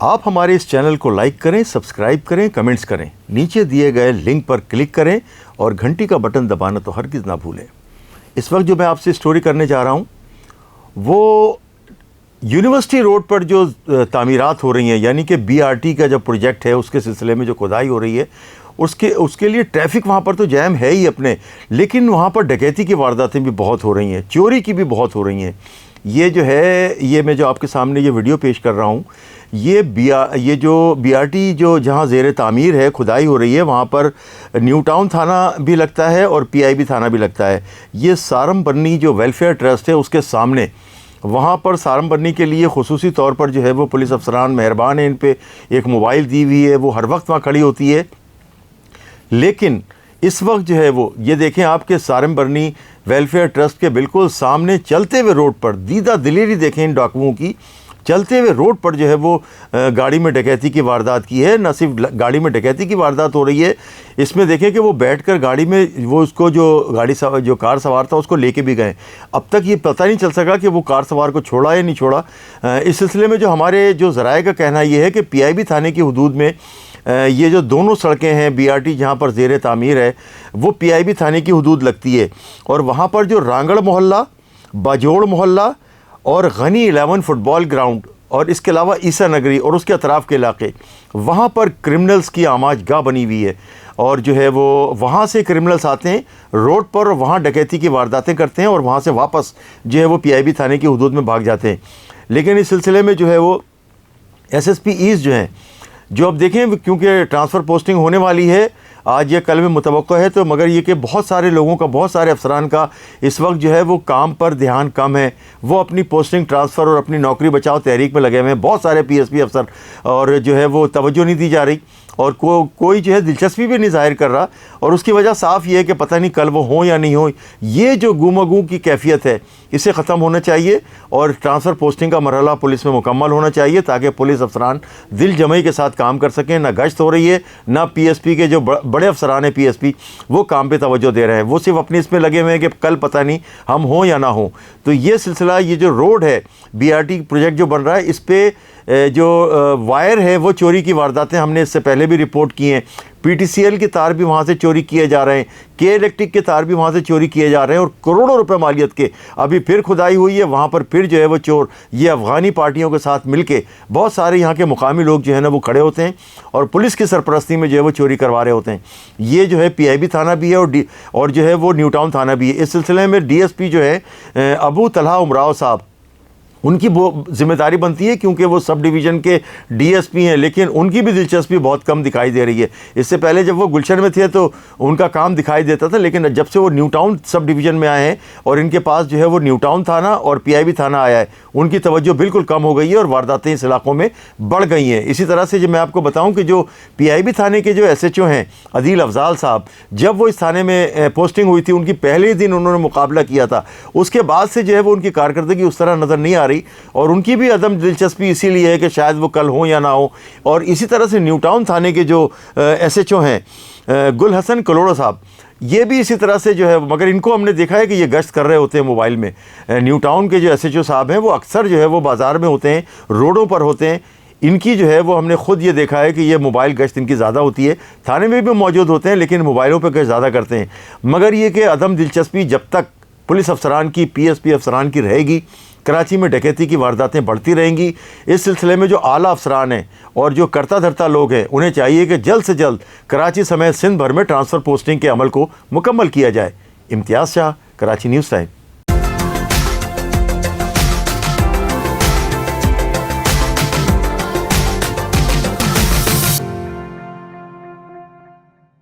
آپ ہمارے اس چینل کو لائک کریں، سبسکرائب کریں، کمنٹس کریں، نیچے دیے گئے لنک پر کلک کریں اور گھنٹی کا بٹن دبانا تو ہرگز نہ بھولیں۔ اس وقت جو میں آپ سے سٹوری کرنے جا رہا ہوں وہ یونیورسٹی روڈ پر جو تعمیرات ہو رہی ہیں، یعنی کہ بی آر ٹی کا جو پروجیکٹ ہے اس کے سلسلے میں جو کھدائی ہو رہی ہے اس کے لیے ٹریفک وہاں پر تو جیم ہے ہی اپنے، لیکن وہاں پر ڈکیتی کی وارداتیں بھی بہت ہو رہی ہیں، چوری کی بھی بہت ہو رہی ہیں۔ یہ جو ہے، یہ میں جو آپ کے سامنے یہ ویڈیو پیش کر رہا ہوں، یہ جو بی آر ٹی جو جہاں زیر تعمیر ہے، کھدائی ہو رہی ہے، وہاں پر نیو ٹاؤن تھانہ بھی لگتا ہے اور پی آئی بی تھانہ بھی لگتا ہے۔ یہ سارم برنی جو ویلفیئر ٹرسٹ ہے اس کے سامنے، وہاں پر سارم برنی کے لیے خصوصی طور پر جو ہے وہ پولیس افسران مہربان ہیں، ان پہ ایک موبائل دی ہوئی ہے، وہ ہر وقت وہاں کھڑی ہوتی ہے۔ لیکن اس وقت جو ہے وہ یہ دیکھیں، آپ کے سارم برنی ویلفیئر ٹرسٹ کے بالکل سامنے چلتے ہوئے روڈ پر دیدہ دلیری دیکھیں ان ڈاکوؤں کی، چلتے ہوئے روڈ پر جو ہے وہ گاڑی میں ڈکیتی کی واردات کی ہے۔ نہ صرف گاڑی میں ڈکیتی کی واردات ہو رہی ہے، اس میں دیکھیں کہ وہ بیٹھ کر گاڑی میں وہ اس کو جو کار سوار تھا اس کو لے کے بھی گئے۔ اب تک یہ پتہ نہیں چل سکا کہ وہ کار سوار کو چھوڑا یا نہیں چھوڑا۔ اس سلسلے میں جو ہمارے جو ذرائع کا کہنا یہ ہے کہ پی آئی بی تھانے کی حدود میں یہ جو دونوں سڑکیں ہیں، بی آر ٹی جہاں پر زیر تعمیر ہے وہ پی آئی بی تھانے کی حدود لگتی ہے، اور وہاں پر جو رانگڑ محلہ، باجوڑ محلہ اور غنی 11 فٹ بال گراؤنڈ اور اس کے علاوہ عیسیٰ نگری اور اس کے اطراف کے علاقے، وہاں پر کرمنلز کی آماج گاہ بنی ہوئی ہے، اور جو ہے وہ وہاں سے کرمنلز آتے ہیں روڈ پر، وہاں ڈکیتی کی وارداتیں کرتے ہیں اور وہاں سے واپس جو ہے وہ پی آئی بی تھانے کی حدود میں بھاگ جاتے ہیں۔ لیکن اس سلسلے میں جو ہے وہ ایس ایس پی ایسٹ جو ہیں، جو اب دیکھیں کیونکہ ٹرانسفر پوسٹنگ ہونے والی ہے آج یا کل میں متوقع ہے، تو مگر یہ کہ بہت سارے لوگوں کا، بہت سارے افسران کا اس وقت جو ہے وہ کام پر دھیان کم ہے، وہ اپنی پوسٹنگ ٹرانسفر اور اپنی نوکری بچاؤ تحریک میں لگے ہوئے ہیں، بہت سارے پی ایس پی افسر، اور جو ہے وہ توجہ نہیں دی جا رہی، اور کوئی جو ہے دلچسپی بھی نہیں ظاہر کر رہا، اور اس کی وجہ صاف یہ ہے کہ پتہ نہیں کل وہ ہوں یا نہیں ہوں۔ یہ جو گو کی کیفیت ہے اسے ختم ہونا چاہیے، اور ٹرانسفر پوسٹنگ کا مرحلہ پولیس میں مکمل ہونا چاہیے تاکہ پولیس افسران دل جمعی کے ساتھ کام کر سکیں۔ نہ گشت ہو رہی ہے، نہ پی ایس پی کے جو بڑے افسران ہیں، پی ایس پی، وہ کام پہ توجہ دے رہے ہیں، وہ صرف اپنی اس میں لگے ہوئے ہیں کہ کل پتہ نہیں ہم ہوں یا نہ ہوں۔ تو یہ سلسلہ، یہ جو روڈ ہے، بی آر ٹی پروجیکٹ جو بن رہا ہے، اس پہ جو وائر ہے وہ چوری کی وارداتیں ہم نے اس سے پہلے بھی رپورٹ کی ہیں۔ پی ٹی سی ایل کے تار بھی وہاں سے چوری کیے جا رہے ہیں، کے الیکٹرک کے تار بھی وہاں سے چوری کیے جا رہے ہیں، اور کروڑوں روپے مالیت کے ابھی پھر کھدائی ہوئی ہے وہاں پر، پھر جو ہے وہ چور یہ افغانی پارٹیوں کے ساتھ مل کے بہت سارے یہاں کے مقامی لوگ جو ہے نا وہ کھڑے ہوتے ہیں اور پولیس کی سرپرستی میں جو ہے وہ چوری کروا رہے ہوتے ہیں۔ یہ جو ہے پی آئی بی تھانہ بھی ہے اور جو ہے وہ نیو ٹاؤن تھانہ بھی ہے۔ اس سلسلے میں ڈی ایس پی جو ہے ابو طلحہ امراؤ صاحب، ان کی ذمہ داری بنتی ہے کیونکہ وہ سب ڈویژن کے ڈی ایس پی ہیں، لیکن ان کی بھی دلچسپی بہت کم دکھائی دے رہی ہے۔ اس سے پہلے جب وہ گلشن میں تھے تو ان کا کام دکھائی دیتا تھا، لیکن جب سے وہ نیو ٹاؤن سب ڈویژن میں آئے ہیں اور ان کے پاس جو ہے وہ نیو ٹاؤن تھانہ اور پی آئی بی تھانہ آیا ہے، ان کی توجہ بالکل کم ہو گئی ہے اور وارداتیں اس علاقوں میں بڑھ گئی ہیں۔ اسی طرح سے جو میں آپ کو بتاؤں کہ جو پی آئی بی تھانے کے جو ایس ایچ او ہیں عدیل افضال صاحب، جب وہ اس تھانے میں پوسٹنگ ہوئی تھی، ان کی پہلے دن انہوں نے مقابلہ کیا تھا، اس کے بعد سے جو ہے وہ ان کی کارکردگی اس طرح نظر نہیں آ رہی، اور ان کی بھی عدم دلچسپی اسی لیے ہے کہ شاید وہ کل ہوں یا نہ ہوں۔ اور اسی طرح سے نیو ٹاؤن تھانے کے جو ایس ایچ او ہیں گل حسن کلوڑا صاحب، یہ بھی اسی طرح سے جو ہے، مگر ان کو ہم نے دیکھا ہے کہ یہ گشت کر رہے ہوتے ہیں موبائل میں۔ نیو ٹاؤن کے جو ایس ایچ او صاحب ہیں وہ اکثر جو ہے وہ بازار میں ہوتے ہیں، روڈوں پر ہوتے ہیں، ان کی جو ہے وہ ہم نے خود یہ دیکھا ہے کہ یہ موبائل گشت ان کی زیادہ ہوتی ہے، تھانے میں بھی موجود ہوتے ہیں لیکن موبائلوں پہ گشت زیادہ کرتے ہیں۔ مگر یہ کہ عدم دلچسپی جب تک پولیس افسران کی، پی ایس پی افسران کی رہے گی، کراچی میں ڈکیتی کی وارداتیں بڑھتی رہیں گی۔ اس سلسلے میں جو اعلیٰ افسران ہیں اور جو کرتا دھرتا لوگ ہیں، انہیں چاہیے کہ جلد سے جلد کراچی سمیت سندھ بھر میں ٹرانسفر پوسٹنگ کے عمل کو مکمل کیا جائے۔ امتیاز شاہ، کراچی نیوز ٹائم۔